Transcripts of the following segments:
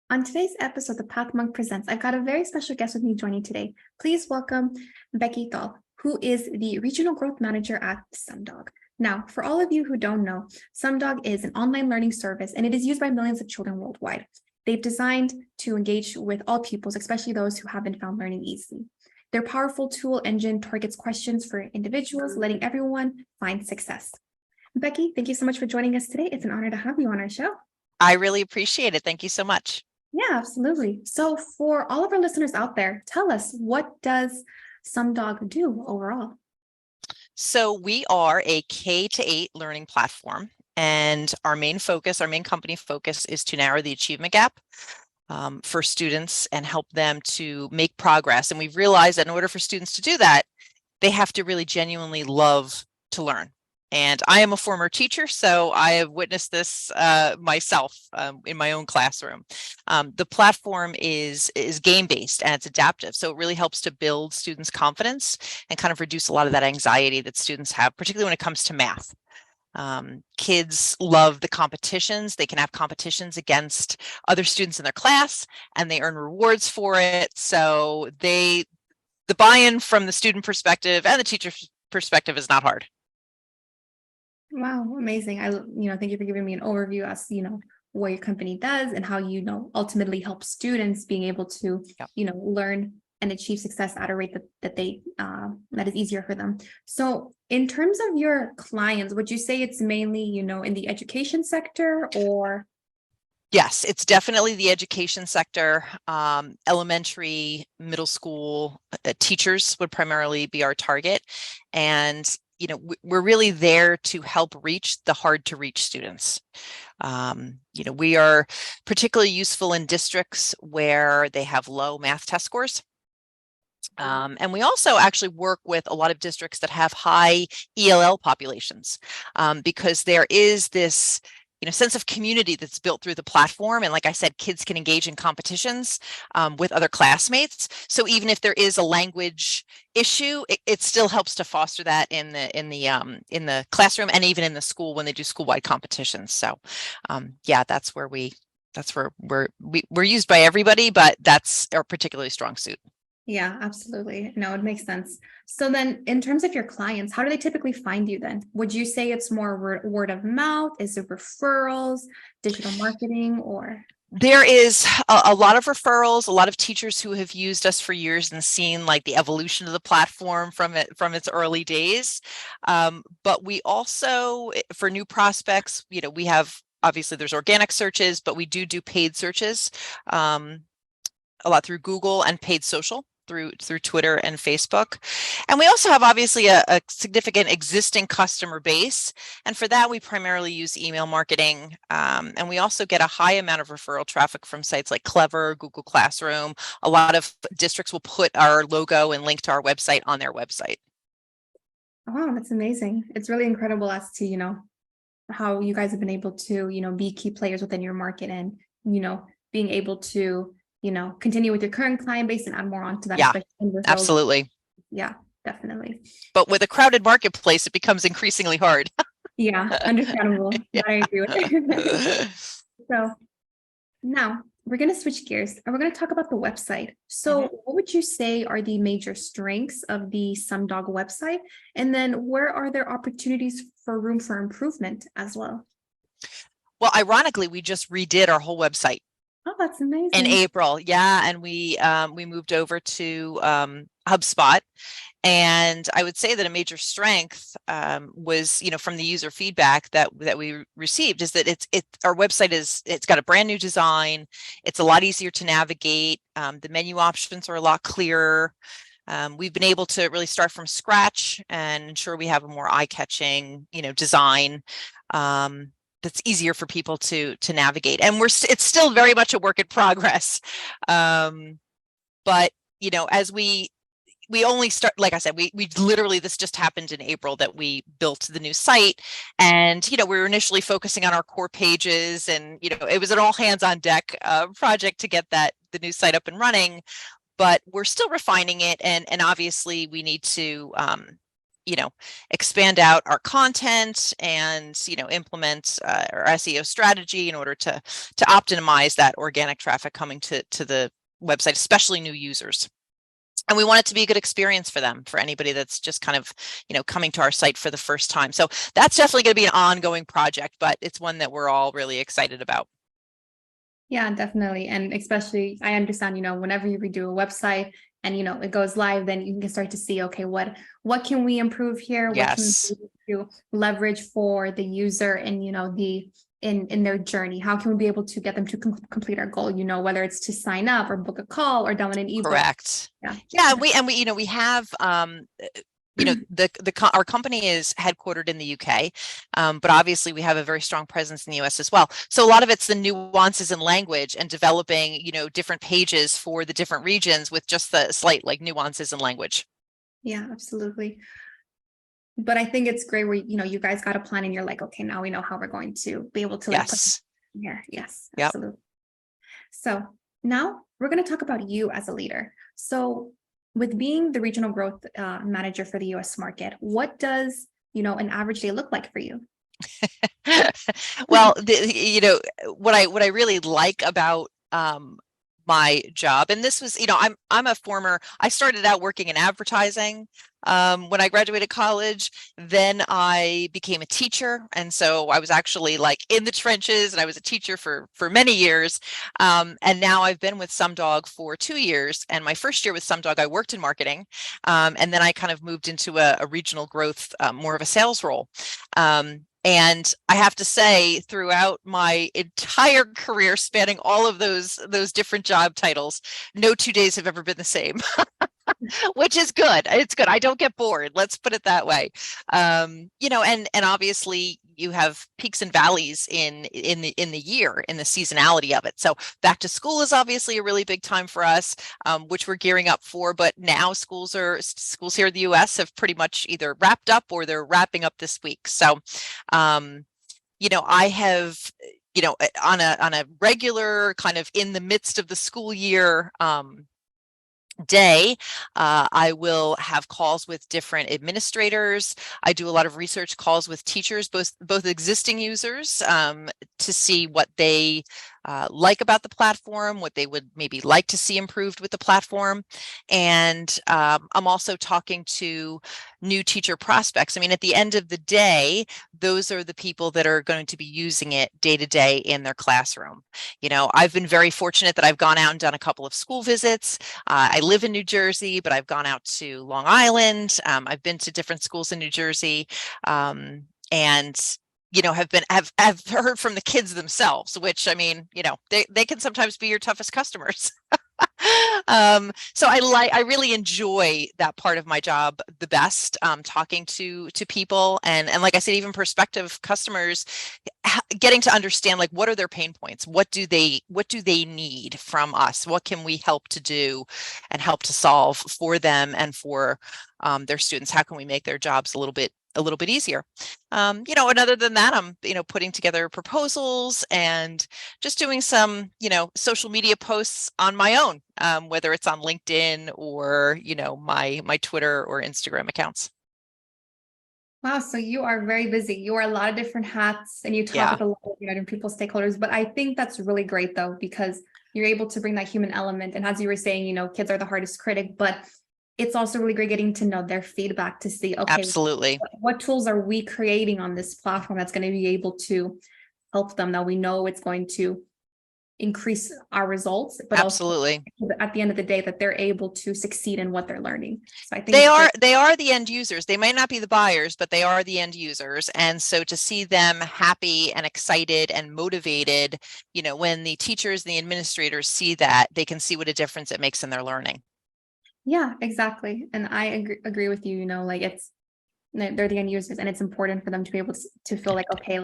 On today's episode of the Path Monk Presents, I've got a very special guest with me joining today. Please welcome Becky Thal, who is the Regional Growth Manager at Sumdog. Now, for all of you who don't know, Sumdog is an online learning service and it is used by millions of children worldwide. They've designed to engage with all pupils, especially those who haven't found learning easy. Their powerful tool engine targets questions for individuals, letting everyone find success. Becky, thank you so much for joining us today. It's an honor to have you on our show. I really appreciate it. Thank you so much. Yeah, absolutely. So for all of our listeners out there, tell us, what does Sumdog do overall? So we are a K-8 learning platform, and our main company focus is to narrow the achievement gap for students and help them to make progress. And we've realized that in order for students to do that, they have to really genuinely love to learn. And I am a former teacher, so I have witnessed this myself in my own classroom. The platform is game-based and it's adaptive, so it really helps to build students' confidence and kind of reduce a lot of that anxiety that students have, particularly when it comes to math. Kids love the competitions. They can have competitions against other students in their class, and they earn rewards for it. So the buy-in from the student perspective and the teacher perspective is not hard. Wow, amazing. Thank you for giving me an overview as, what your company does and how, ultimately help students being able to, learn and achieve success at a rate that is easier for them. So in terms of your clients, would you say it's mainly, in the education sector or? Yes, it's definitely the education sector. Elementary, middle school teachers would primarily be our target. And we're really there to help reach the hard to reach students. We are particularly useful in districts where they have low math test scores. And we also actually work with a lot of districts that have high ELL populations because there is this sense of community that's built through the platform. And like I said, kids can engage in competitions with other classmates. So even if there is a language issue, it still helps to foster that in the classroom and even in the school when they do school-wide competitions. So yeah, we're used by everybody, but that's our particularly strong suit. Yeah, absolutely. No, it makes sense. So then in terms of your clients, how do they typically find you then? Would you say it's more word of mouth? Is it referrals, digital marketing, or? There is a lot of referrals, a lot of teachers who have used us for years and seen like the evolution of the platform from its early days. But we also, for new prospects, we have, obviously there's organic searches, but we do paid searches a lot through Google and paid social through Twitter and Facebook. And we also have obviously a significant existing customer base. And for that, we primarily use email marketing. And we also get a high amount of referral traffic from sites like Clever, Google Classroom. A lot of districts will put our logo and link to our website on their website. Oh, that's amazing. It's really incredible as to, how you guys have been able to, be key players within your market and, being able to continue with your current client base and add more onto that. Yeah, absolutely. Yeah, definitely. But with a crowded marketplace, it becomes increasingly hard. Yeah, understandable. Yeah. I agree with it. So now we're going to switch gears and we're going to talk about the website. So what would you say are the major strengths of the Sumdog website? And then where are there opportunities for room for improvement as well? Well, ironically, we just redid our whole website. Oh, that's amazing. In April, yeah, and we moved over to HubSpot, and I would say that a major strength was, from the user feedback that we received, is that our website it's got a brand new design. It's a lot easier to navigate. The menu options are a lot clearer. We've been able to really start from scratch and ensure we have a more eye-catching, design. That's easier for people to navigate, and it's still very much a work in progress. But as we only start, like I said, we literally, this just happened in April that we built the new site, and we were initially focusing on our core pages, and it was an all hands on deck project to get the new site up and running. But we're still refining it, and obviously we need to expand out our content and, implement our SEO strategy in order to optimize that organic traffic coming to the website, especially new users. And we want it to be a good experience for them, for anybody that's just kind of, coming to our site for the first time. So that's definitely going to be an ongoing project, but it's one that we're all really excited about. Yeah, definitely. And especially, I understand, whenever you redo a website and, it goes live, then you can start to see, okay, what can we improve here? Yes. What can we do to leverage for the user and, in their journey? How can we be able to get them to complete our goal? Whether it's to sign up or book a call or download an ebook. Correct. Yeah. We have, our company is headquartered in the UK, but obviously we have a very strong presence in the US as well. So a lot of it's the nuances in language and developing, different pages for the different regions with just the slight nuances in language. Yeah, absolutely. But I think it's great where, you guys got a plan and you're like, okay, now we know how we're going to be able to yes. put here. Yes, yep. Absolutely. So now we're going to talk about you as a leader. So with being the regional growth manager for the US market, what does, an average day look like for you? Well, what I really like about my job, and this was, I started out working in advertising when I graduated college. Then I became a teacher, and so I was actually in the trenches, and I was a teacher for many years. And now I've been with Sumdog for 2 years. And my first year with Sumdog, I worked in marketing, and then I kind of moved into a regional growth, more of a sales role. And I have to say, throughout my entire career, spanning all of those different job titles, no 2 days have ever been the same, which is good. It's good. I don't get bored. Let's put it that way. And obviously you have peaks and valleys in the year, in the seasonality of it. So back to school is obviously a really big time for us, which we're gearing up for. But now schools here in the US have pretty much either wrapped up or they're wrapping up this week. So, I have, on a regular kind of in the midst of the school year, day, I will have calls with different administrators. I do a lot of research calls with teachers, both existing users, to see what they like about the platform, what they would maybe like to see improved with the platform. And I'm also talking to new teacher prospects. I mean, at the end of the day, those are the people that are going to be using it day to day in their classroom. I've been very fortunate that I've gone out and done a couple of school visits. I live in New Jersey, but I've gone out to Long Island. I've been to different schools in New Jersey, and have heard from the kids themselves, which, I mean, they can sometimes be your toughest customers. So I really enjoy that part of my job the best, talking to people and like I said, even prospective customers, getting to understand what are their pain points, what do they need from us, what can we help to do and help to solve for them and for their students, how can we make their jobs a little bit easier. And other than that, I'm, putting together proposals and just doing some, social media posts on my own, whether it's on LinkedIn or, my Twitter or Instagram accounts. Wow, so you are very busy. You wear a lot of different hats and you talk with a lot of different people, stakeholders. But I think that's really great though, because you're able to bring that human element. And as you were saying, kids are the hardest critic, but it's also really great getting to know their feedback to see, okay, absolutely, what tools are we creating on this platform that's going to be able to help them. Now we know it's going to increase our results, but absolutely, also at the end of the day that they're able to succeed in what they're learning. So I think they are the end users. They may not be the buyers, but they are the end users. And so to see them happy and excited and motivated, when the teachers and the administrators see that, they can see what a difference it makes in their learning. Yeah, exactly. And I agree with you, they're the end users and it's important for them to be able to feel like, okay,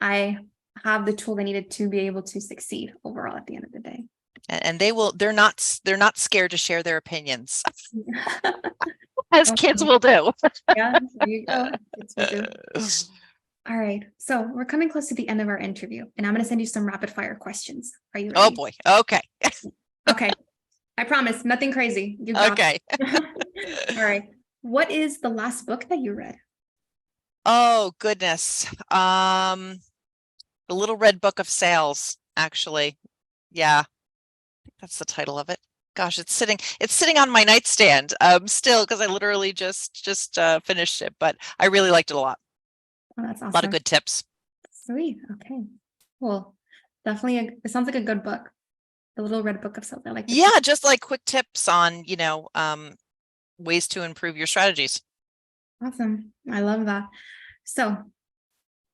I have the tool they needed to be able to succeed overall at the end of the day. And they're not scared to share their opinions as kids will do. Yeah, there you go. Kids will do. All right. So we're coming close to the end of our interview and I'm going to send you some rapid fire questions. Are you ready? Oh boy. Okay. Okay. I promise, nothing crazy. Okay. All right. what is the last book that you read? Oh, goodness. The Little Red Book of Sales, actually. Yeah, that's the title of it. Gosh, it's sitting on my nightstand still, because I literally just finished it, but I really liked it a lot. Oh, that's A lot of awesome. good tips. Sweet. Okay. Well, definitely, it sounds like a good book. The Little Red Book of Sales. I like the Yeah, title. just like quick tips on, ways to improve your strategies. Awesome. I love that. So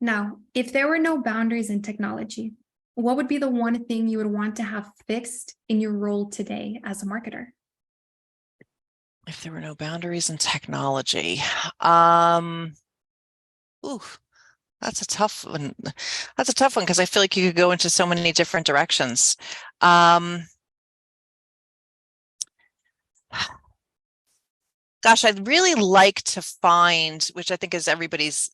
now, if there were no boundaries in technology, what would be the one thing you would want to have fixed in your role today as a marketer? If there were no boundaries in technology, ooh, that's a tough one. That's a tough one, because I feel like you could go into so many different directions. Um, Gosh, I'd really like to find, which I think is everybody's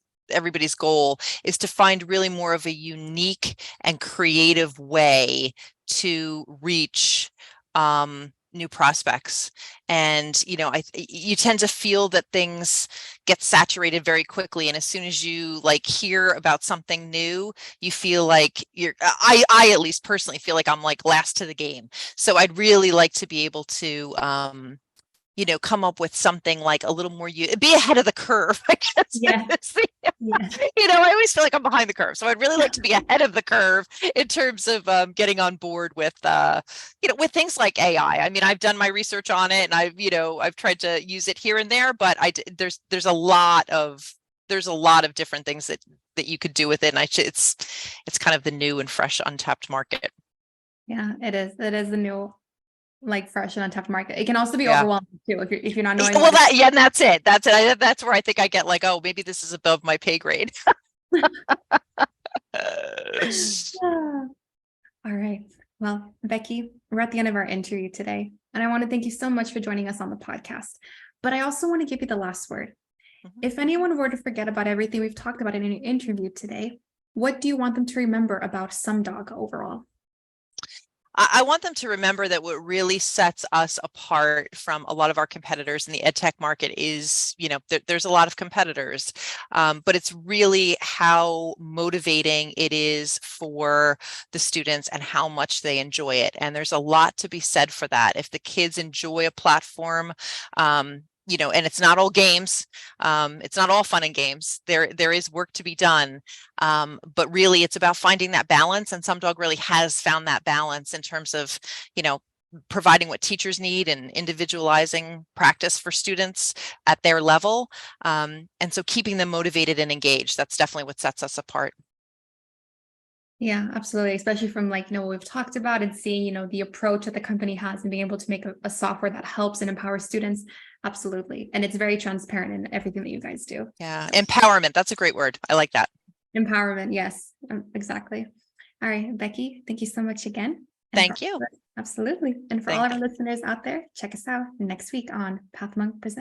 goal, is to find really more of a unique and creative way to reach new prospects. And you tend to feel that things get saturated very quickly, and as soon as you like hear about something new, you feel like I at least personally feel like I'm like last to the game. So I'd really like to be able to come up with something like a little more, be ahead of the curve, I guess. Yeah. Yeah. I always feel like I'm behind the curve. So I'd really like to be ahead of the curve in terms of getting on board with, with things like AI. I mean, I've done my research on it, and I've tried to use it here and there, but there's a lot of different things that you could do with it. And it's kind of the new and fresh, untapped market. Yeah, it is. It is the new, like, fresh and untapped market. It can also be Yeah. overwhelming too if you're not knowing Well, what yeah, and that's it. That's where I think I get like, oh, maybe this is above my pay grade. Ah, all right. Well, Becky, we're at the end of our interview today, and I want to thank you so much for joining us on the podcast. But I also want to give you the last word. Mhm. If anyone were to forget about everything we've talked about in your interview today, what do you want them to remember about Sumdog overall? I want them to remember that what really sets us apart from a lot of our competitors in the ed tech market is, there's a lot of competitors, but it's really how motivating it is for the students and how much they enjoy it. And there's a lot to be said for that. If the kids enjoy a platform, and it's not all games, it's not all fun and games. There is work to be done. But really, it's about finding that balance, and Sumdog really has found that balance in terms of, providing what teachers need and individualizing practice for students at their level. And so keeping them motivated and engaged, that's definitely what sets us apart. Yeah, absolutely. Especially from, like, what we've talked about and seeing, the approach that the company has and being able to make a software that helps and empowers students. Absolutely. And it's very transparent in everything that you guys do. Yeah, empowerment. That's a great word. I like that. Empowerment. Yes, exactly. All right, Becky, thank you so much again. Thank you. Absolutely. And for all Thank our you. listeners out there, check us out next week on Pathmonk Presents.